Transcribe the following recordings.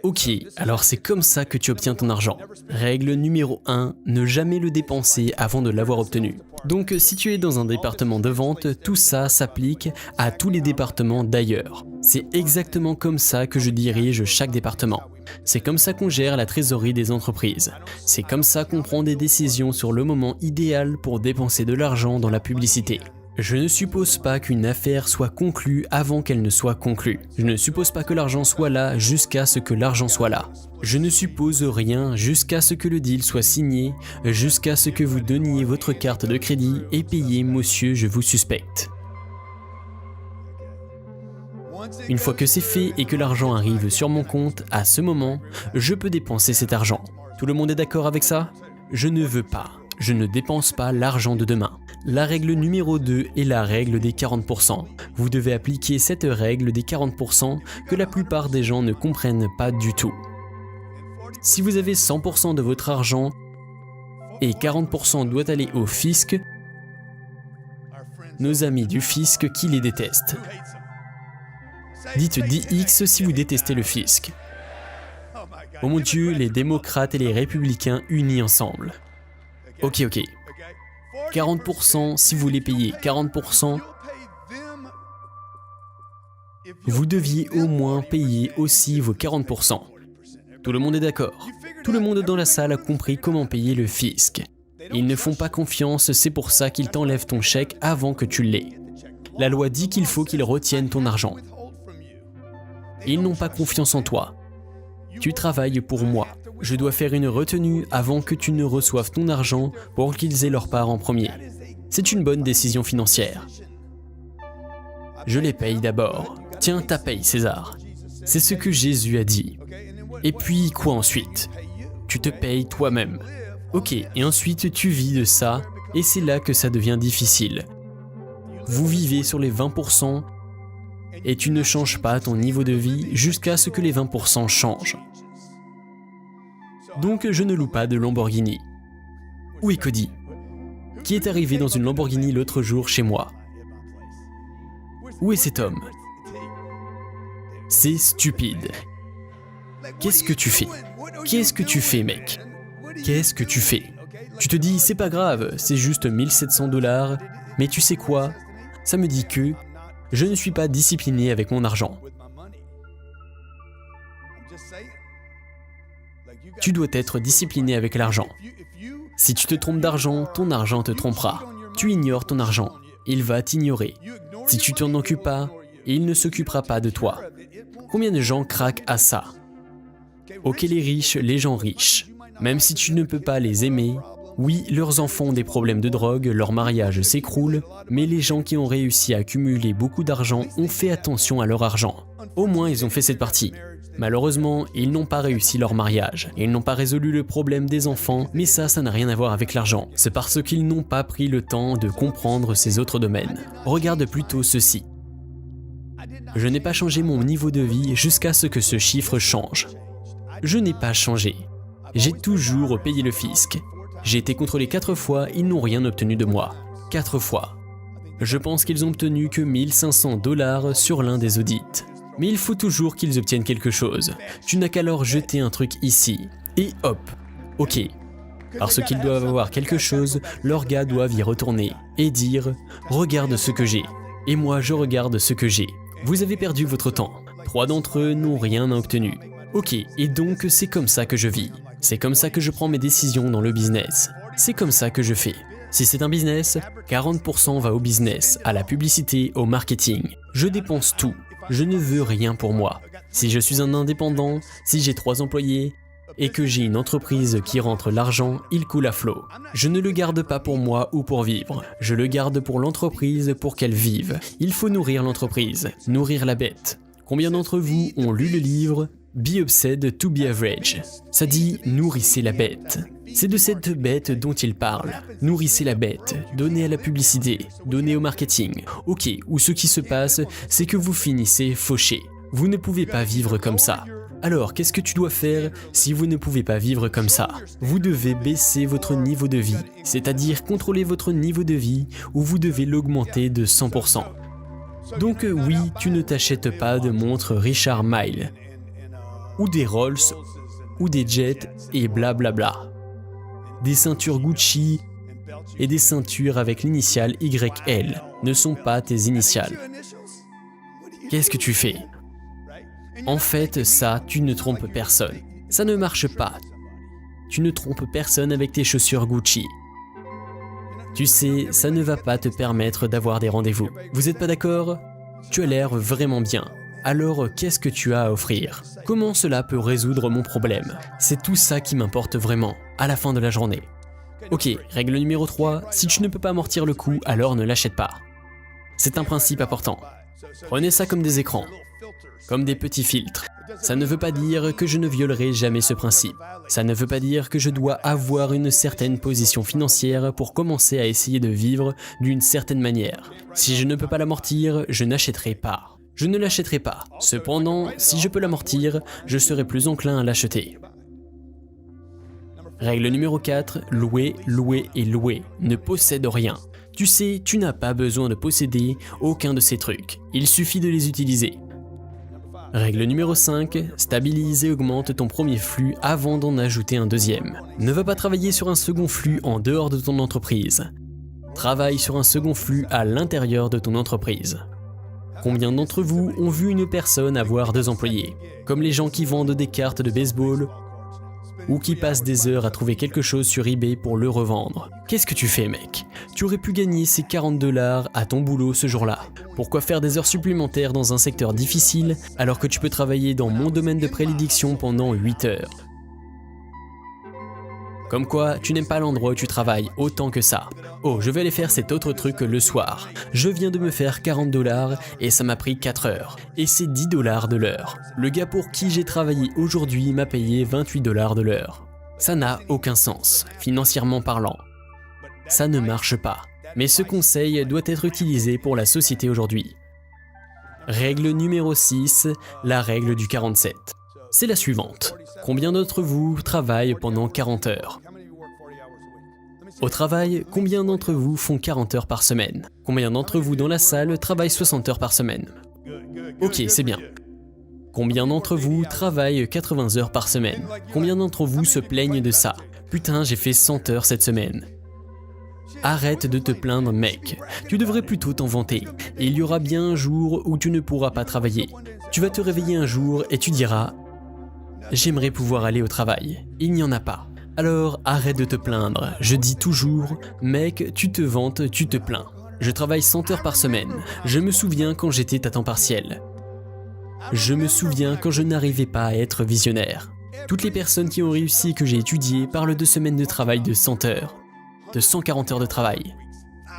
Ok, alors c'est comme ça que tu obtiens ton argent. Règle numéro 1, ne jamais le dépenser avant de l'avoir obtenu. Donc si tu es dans un département de vente, tout ça s'applique à tous les départements d'ailleurs. C'est exactement comme ça que je dirige chaque département. C'est comme ça qu'on gère la trésorerie des entreprises. C'est comme ça qu'on prend des décisions sur le moment idéal pour dépenser de l'argent dans la publicité. Je ne suppose pas qu'une affaire soit conclue avant qu'elle ne soit conclue. Je ne suppose pas que l'argent soit là jusqu'à ce que l'argent soit là. Je ne suppose rien jusqu'à ce que le deal soit signé, jusqu'à ce que vous donniez votre carte de crédit et payiez monsieur je vous suspecte. Une fois que c'est fait et que l'argent arrive sur mon compte, à ce moment, je peux dépenser cet argent. Tout le monde est d'accord avec ça? Je ne veux pas. Je ne dépense pas l'argent de demain. La règle numéro 2 est la règle des 40%. Vous devez appliquer cette règle des 40% que la plupart des gens ne comprennent pas du tout. Si vous avez 100% de votre argent et 40% doit aller au fisc, nos amis du fisc qui les détestent. Dites 10x si vous détestez le fisc. Oh mon Dieu, les démocrates et les républicains unis ensemble. Ok. 40% si vous les payez 40%, vous deviez au moins payer aussi vos 40%. Tout le monde est d'accord. Tout le monde dans la salle a compris comment payer le fisc. Ils ne font pas confiance, c'est pour ça qu'ils t'enlèvent ton chèque avant que tu l'aies. La loi dit qu'il faut qu'ils retiennent ton argent. Ils n'ont pas confiance en toi. Tu travailles pour moi. Je dois faire une retenue avant que tu ne reçoives ton argent pour qu'ils aient leur part en premier. C'est une bonne décision financière. Je les paye d'abord. Tiens, ta paye, César. C'est ce que Jésus a dit. Et puis, quoi ensuite? Tu te payes toi-même. Ok, et ensuite tu vis de ça, et c'est là que ça devient difficile. Vous vivez sur les 20%, et tu ne changes pas ton niveau de vie jusqu'à ce que les 20% changent. Donc je ne loue pas de Lamborghini. Où est Cody? Qui est arrivé dans une Lamborghini l'autre jour chez moi? Où est cet homme? C'est stupide. Qu'est-ce que tu fais? Qu'est-ce que tu fais, mec? Qu'est-ce que tu fais? Tu te dis, c'est pas grave, c'est juste 1700 $, mais tu sais quoi? Ça me dit que je ne suis pas discipliné avec mon argent. Tu dois être discipliné avec l'argent. Si tu te trompes d'argent, ton argent te trompera. Tu ignores ton argent, il va t'ignorer. Si tu t'en occupes pas, il ne s'occupera pas de toi. Combien de gens craquent à ça? Ok, les riches, les gens riches. Même si tu ne peux pas les aimer, oui, leurs enfants ont des problèmes de drogue, leur mariage s'écroule, mais les gens qui ont réussi à accumuler beaucoup d'argent ont fait attention à leur argent. Au moins, ils ont fait cette partie. Malheureusement, ils n'ont pas réussi leur mariage. Ils n'ont pas résolu le problème des enfants, mais ça n'a rien à voir avec l'argent. C'est parce qu'ils n'ont pas pris le temps de comprendre ces autres domaines. Regarde plutôt ceci. Je n'ai pas changé mon niveau de vie jusqu'à ce que ce chiffre change. Je n'ai pas changé. J'ai toujours payé le fisc. J'ai été contrôlé 4 fois, ils n'ont rien obtenu de moi. 4 fois. Je pense qu'ils ont obtenu que 1500 $ sur l'un des audits. Mais il faut toujours qu'ils obtiennent quelque chose. Tu n'as qu'à leur jeter un truc ici. Et hop. Ok. Parce qu'ils doivent avoir quelque chose, leurs gars doivent y retourner et dire « Regarde ce que j'ai ». Et moi, je regarde ce que j'ai. Vous avez perdu votre temps. 3 d'entre eux n'ont rien obtenu. Ok, et donc c'est comme ça que je vis. C'est comme ça que je prends mes décisions dans le business. C'est comme ça que je fais. Si c'est un business, 40% va au business, à la publicité, au marketing. Je dépense tout. Je ne veux rien pour moi. Si je suis un indépendant, si j'ai 3 employés, et que j'ai une entreprise qui rentre l'argent, il coule à flot. Je ne le garde pas pour moi ou pour vivre. Je le garde pour l'entreprise pour qu'elle vive. Il faut nourrir l'entreprise, nourrir la bête. Combien d'entre vous ont lu le livre Be Obsessed to be Average? Ça dit « nourrissez la bête ». C'est de cette bête dont il parle. Nourrissez la bête, donnez à la publicité, donnez au marketing. Ok, ou ce qui se passe, c'est que vous finissez fauché. Vous ne pouvez pas vivre comme ça. Alors, qu'est-ce que tu dois faire si vous ne pouvez pas vivre comme ça? Vous devez baisser votre niveau de vie, c'est-à-dire contrôler votre niveau de vie ou vous devez l'augmenter de 100%. Donc oui, tu ne t'achètes pas de montre Richard Mille. ou des Rolls, ou des jets, et blablabla. Des ceintures Gucci et des ceintures avec l'initiale YL ne sont pas tes initiales. Qu'est-ce que tu fais? En fait, ça, tu ne trompes personne. Ça ne marche pas. Tu ne trompes personne avec tes chaussures Gucci. Tu sais, ça ne va pas te permettre d'avoir des rendez-vous. Vous êtes pas d'accord? Tu as l'air vraiment bien. Alors, qu'est-ce que tu as à offrir? Comment cela peut résoudre mon problème? C'est tout ça qui m'importe vraiment, à la fin de la journée. Ok, règle numéro 3, si tu ne peux pas amortir le coup, alors ne l'achète pas. C'est un principe important. Prenez ça comme des écrans, comme des petits filtres. Ça ne veut pas dire que je ne violerai jamais ce principe. Ça ne veut pas dire que je dois avoir une certaine position financière pour commencer à essayer de vivre d'une certaine manière. Si je ne peux pas l'amortir, je n'achèterai pas. Je ne l'achèterai pas. Cependant, si je peux l'amortir, je serai plus enclin à l'acheter. Règle numéro 4, louer, louer et louer. Ne possède rien. Tu sais, tu n'as pas besoin de posséder aucun de ces trucs. Il suffit de les utiliser. Règle numéro 5, stabilise et augmente ton premier flux avant d'en ajouter un deuxième. Ne va pas travailler sur un second flux en dehors de ton entreprise. Travaille sur un second flux à l'intérieur de ton entreprise. Combien d'entre vous ont vu une personne avoir 2 employés, comme les gens qui vendent des cartes de baseball ou qui passent des heures à trouver quelque chose sur eBay pour le revendre? Qu'est-ce que tu fais, mec? Tu aurais pu gagner ces 40 $ à ton boulot ce jour-là. Pourquoi faire des heures supplémentaires dans un secteur difficile alors que tu peux travailler dans mon domaine de prédilection pendant 8 heures? Comme quoi, tu n'aimes pas l'endroit où tu travailles autant que ça. Oh, je vais aller faire cet autre truc le soir. Je viens de me faire 40 $ et ça m'a pris 4 heures. Et c'est 10 $ de l'heure. Le gars pour qui j'ai travaillé aujourd'hui m'a payé 28 $ de l'heure. Ça n'a aucun sens, financièrement parlant. Ça ne marche pas. Mais ce conseil doit être utilisé pour la société aujourd'hui. Règle numéro 6, la règle du 47. C'est la suivante. Combien d'entre vous travaillent pendant 40 heures? Au travail, combien d'entre vous font 40 heures par semaine? Combien d'entre vous dans la salle travaillent 60 heures par semaine? Ok, c'est bien. Combien d'entre vous travaillent 80 heures par semaine? Combien d'entre vous se plaignent de ça? Putain, j'ai fait 100 heures cette semaine. Arrête de te plaindre, mec. Tu devrais plutôt t'en vanter. Et il y aura bien un jour où tu ne pourras pas travailler. Tu vas te réveiller un jour et tu diras « J'aimerais pouvoir aller au travail. » Il n'y en a pas. Alors arrête de te plaindre. Je dis toujours « Mec, tu te vantes, tu te plains. » Je travaille 100 heures par semaine. Je me souviens quand j'étais à temps partiel. Je me souviens quand je n'arrivais pas à être visionnaire. Toutes les personnes qui ont réussi et que j'ai étudiées parlent de semaines de travail de 100 heures. De 140 heures de travail,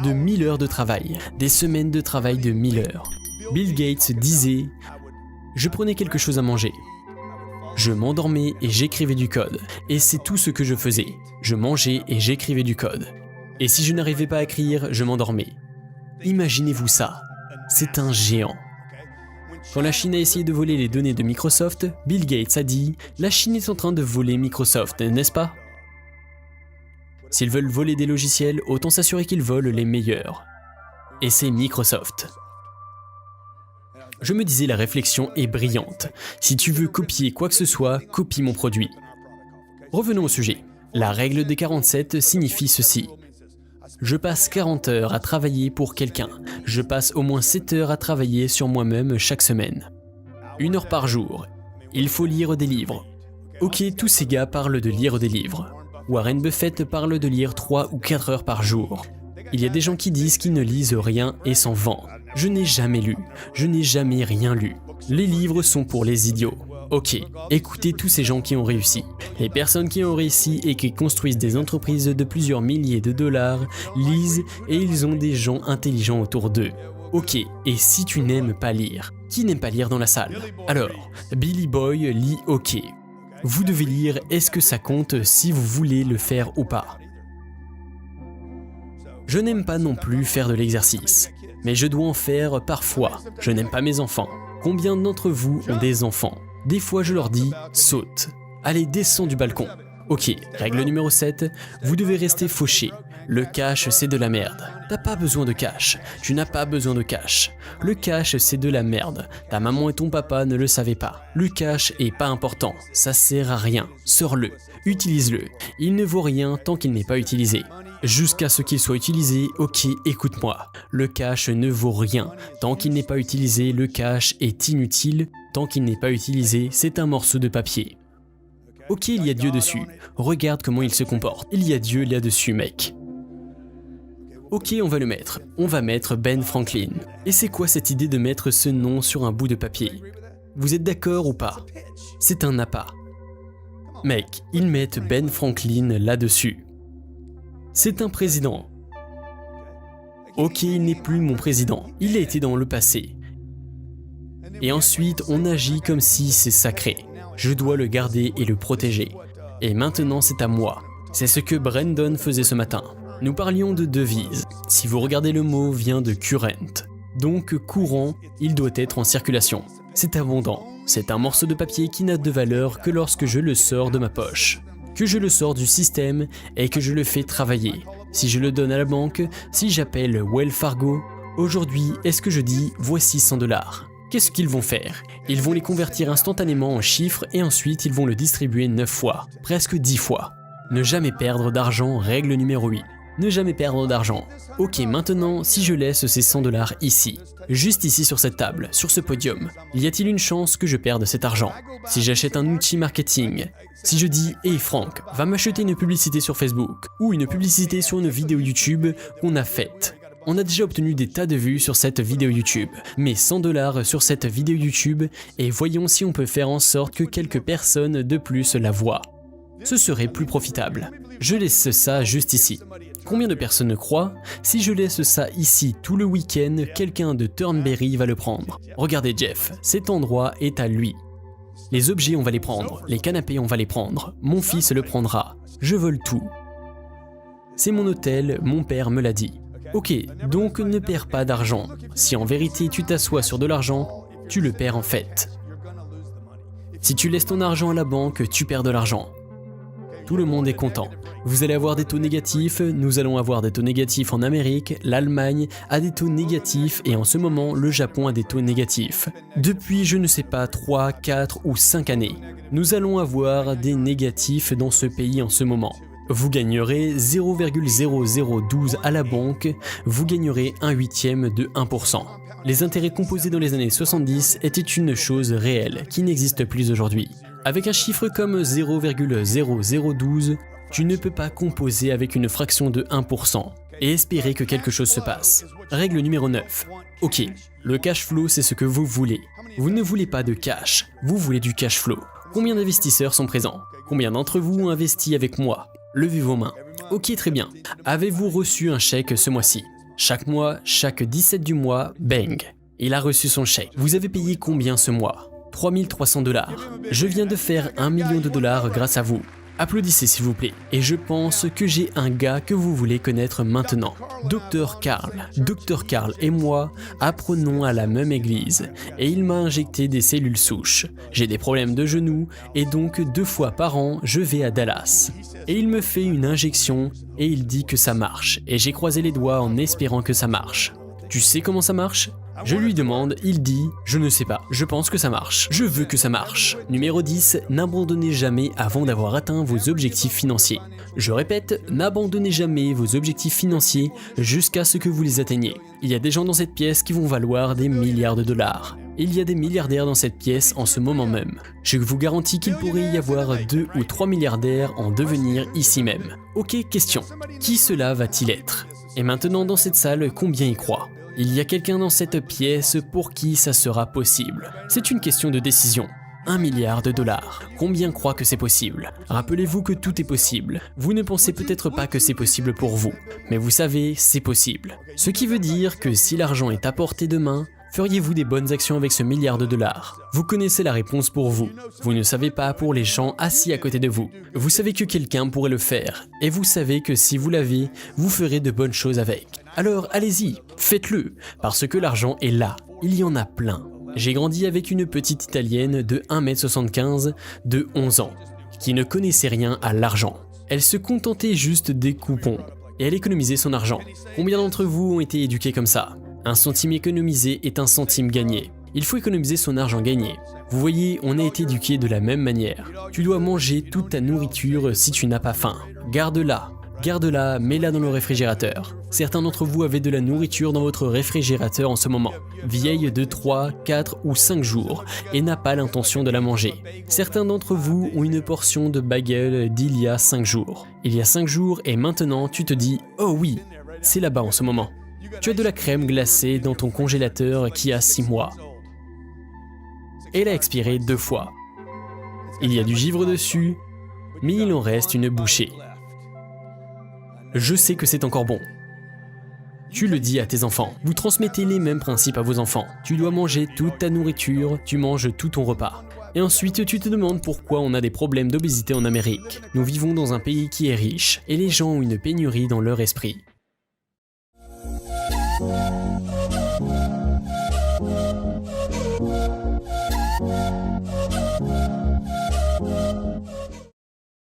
de 1000 heures de travail, des semaines de travail de 1000 heures. Bill Gates disait « Je prenais quelque chose à manger. Je m'endormais et j'écrivais du code. Et c'est tout ce que je faisais. Je mangeais et j'écrivais du code. Et si je n'arrivais pas à écrire, je m'endormais. » Imaginez-vous ça. C'est un géant. Quand la Chine a essayé de voler les données de Microsoft, Bill Gates a dit « La Chine est en train de voler Microsoft, n'est-ce pas ?» S'ils veulent voler des logiciels, autant s'assurer qu'ils volent les meilleurs. Et c'est Microsoft. Je me disais, la réflexion est brillante. Si tu veux copier quoi que ce soit, copie mon produit. Revenons au sujet. La règle des 47 signifie ceci. Je passe 40 heures à travailler pour quelqu'un. Je passe au moins 7 heures à travailler sur moi-même chaque semaine. 1 heure par jour. Il faut lire des livres. Ok, tous ces gars parlent de lire des livres. Warren Buffett parle de lire 3 ou 4 heures par jour. Il y a des gens qui disent qu'ils ne lisent rien et s'en vantent. Je n'ai jamais lu. Je n'ai jamais rien lu. Les livres sont pour les idiots. Ok, écoutez tous ces gens qui ont réussi. Les personnes qui ont réussi et qui construisent des entreprises de plusieurs milliers de dollars lisent et ils ont des gens intelligents autour d'eux. Ok, et si tu n'aimes pas lire? Qui n'aime pas lire dans la salle? Alors, Billy Boy lit ok. Vous devez lire, est-ce que ça compte si vous voulez le faire ou pas? Je n'aime pas non plus faire de l'exercice, mais je dois en faire parfois. Je n'aime pas mes enfants. Combien d'entre vous ont des enfants? Des fois je leur dis, saute. Allez, descends du balcon. Ok, règle numéro 7, vous devez rester fauché. Le cash, c'est de la merde. T'as pas besoin de cash. Tu n'as pas besoin de cash. Le cash, c'est de la merde. Ta maman et ton papa ne le savaient pas. Le cash est pas important. Ça sert à rien. Sors-le. Utilise-le. Il ne vaut rien tant qu'il n'est pas utilisé. Jusqu'à ce qu'il soit utilisé, ok, écoute-moi. Le cash ne vaut rien. Tant qu'il n'est pas utilisé, le cash est inutile. Tant qu'il n'est pas utilisé, c'est un morceau de papier. Ok, il y a Dieu dessus. Regarde comment il se comporte. Il y a Dieu là-dessus, mec. Ok, on va le mettre. On va mettre Ben Franklin. Et c'est quoi cette idée de mettre ce nom sur un bout de papier? Vous êtes d'accord ou pas? C'est un appât. Mec, ils mettent Ben Franklin là-dessus. C'est un président. Ok, il n'est plus mon président. Il a été dans le passé. Et ensuite, on agit comme si c'est sacré. Je dois le garder et le protéger. Et maintenant, c'est à moi. C'est ce que Brandon faisait ce matin. Nous parlions de devise. Si vous regardez le mot vient de current. Donc courant, il doit être en circulation. C'est abondant. C'est un morceau de papier qui n'a de valeur que lorsque je le sors de ma poche. Que je le sors du système et que je le fais travailler. Si je le donne à la banque, si j'appelle Wells Fargo, aujourd'hui, est-ce que je dis voici 100 $? Qu'est-ce qu'ils vont faire? Ils vont les convertir instantanément en chiffres et ensuite ils vont le distribuer 9 fois, presque 10 fois. Ne jamais perdre d'argent, règle numéro 8. Ne jamais perdre d'argent. Ok, maintenant, si je laisse ces 100 $ ici, juste ici sur cette table, sur ce podium, y a-t-il une chance que je perde cet argent? Si j'achète un outil marketing, si je dis « Hey Franck, va m'acheter une publicité sur Facebook ou une publicité sur une vidéo YouTube qu'on a faite ». On a déjà obtenu des tas de vues sur cette vidéo YouTube, mais 100 $ sur cette vidéo YouTube et voyons si on peut faire en sorte que quelques personnes de plus la voient. Ce serait plus profitable. Je laisse ça juste ici. Combien de personnes croient? Si je laisse ça ici tout le week-end, quelqu'un de Turnberry va le prendre. Regardez Jeff, cet endroit est à lui. Les objets on va les prendre, les canapés on va les prendre, mon fils le prendra. Je vole tout. C'est mon hôtel, mon père me l'a dit. Ok, donc ne perds pas d'argent. Si en vérité tu t'assois sur de l'argent, tu le perds en fait. Si tu laisses ton argent à la banque, tu perds de l'argent. Tout le monde est content. Vous allez avoir des taux négatifs, nous allons avoir des taux négatifs en Amérique, l'Allemagne a des taux négatifs et en ce moment, le Japon a des taux négatifs. Depuis, je ne sais pas, 3, 4 ou 5 années, nous allons avoir des négatifs dans ce pays en ce moment. Vous gagnerez 0,0012 à la banque, vous gagnerez 1/8 de 1%. Les intérêts composés dans les années 70 étaient une chose réelle qui n'existe plus aujourd'hui. Avec un chiffre comme 0,0012, tu ne peux pas composer avec une fraction de 1% et espérer que quelque chose se passe. Règle numéro 9. Ok, le cash flow c'est ce que vous voulez. Vous ne voulez pas de cash, vous voulez du cash flow. Combien d'investisseurs sont présents? Combien d'entre vous ont investi avec moi? Levez vos mains. Ok, très bien. Avez-vous reçu un chèque ce mois-ci? Chaque mois, chaque 17 du mois, bang, il a reçu son chèque. Vous avez payé combien ce mois? 3300 $. Je viens de faire $1 million grâce à vous. Applaudissez s'il vous plaît. Et je pense que j'ai un gars que vous voulez connaître maintenant. Dr Karl. Dr Karl et moi apprenons à la même église et il m'a injecté des cellules souches. J'ai des problèmes de genoux et donc 2 fois par an je vais à Dallas. Et il me fait une injection et il dit que ça marche. Et j'ai croisé les doigts en espérant que ça marche. Tu sais comment ça marche? Je lui demande, il dit « Je ne sais pas, je pense que ça marche. Je veux que ça marche. » Numéro 10, n'abandonnez jamais avant d'avoir atteint vos objectifs financiers. Je répète, n'abandonnez jamais vos objectifs financiers jusqu'à ce que vous les atteigniez. Il y a des gens dans cette pièce qui vont valoir des milliards de dollars. Il y a des milliardaires dans cette pièce en ce moment même. Je vous garantis qu'il pourrait y avoir 2 ou 3 milliardaires en devenir ici même. Ok, question. Qui cela va-t-il être? Et maintenant dans cette salle, combien y croient? Il y a quelqu'un dans cette pièce pour qui ça sera possible. C'est une question de décision. 1 milliard de dollars. Combien croient que c'est possible? Rappelez-vous que tout est possible. Vous ne pensez peut-être pas que c'est possible pour vous, mais vous savez, c'est possible. Ce qui veut dire que si l'argent est à portée de main, feriez-vous des bonnes actions avec ce milliard de dollars? Vous connaissez la réponse pour vous. Vous ne savez pas pour les gens assis à côté de vous. Vous savez que quelqu'un pourrait le faire. Et vous savez que si vous l'avez, vous ferez de bonnes choses avec. Alors allez-y, faites-le, parce que l'argent est là. Il y en a plein. J'ai grandi avec une petite italienne de 1,75 m de 11 ans. qui ne connaissait rien à l'argent. Elle se contentait juste des coupons et elle économisait son argent. Combien d'entre vous ont été éduqués comme ça? Un centime économisé est un centime gagné. Il faut économiser son argent gagné. Vous voyez, on a été éduqué de la même manière. Tu dois manger toute ta nourriture si tu n'as pas faim. Garde-la. Garde-la, mets-la dans le réfrigérateur. Certains d'entre vous avaient de la nourriture dans votre réfrigérateur en ce moment, vieille de 3, 4 ou 5 jours, et n'a pas l'intention de la manger. Certains d'entre vous ont une portion de bagel d'il y a 5 jours. Il y a 5 jours et maintenant tu te dis « Oh oui, c'est là-bas en ce moment ». Tu as de la crème glacée dans ton congélateur qui a 6 mois. Elle a expiré 2 fois. Il y a du givre dessus, mais il en reste une bouchée. Je sais que c'est encore bon. Tu le dis à tes enfants. Vous transmettez les mêmes principes à vos enfants. Tu dois manger toute ta nourriture, tu manges tout ton repas. Et ensuite, tu te demandes pourquoi on a des problèmes d'obésité en Amérique. Nous vivons dans un pays qui est riche, et les gens ont une pénurie dans leur esprit.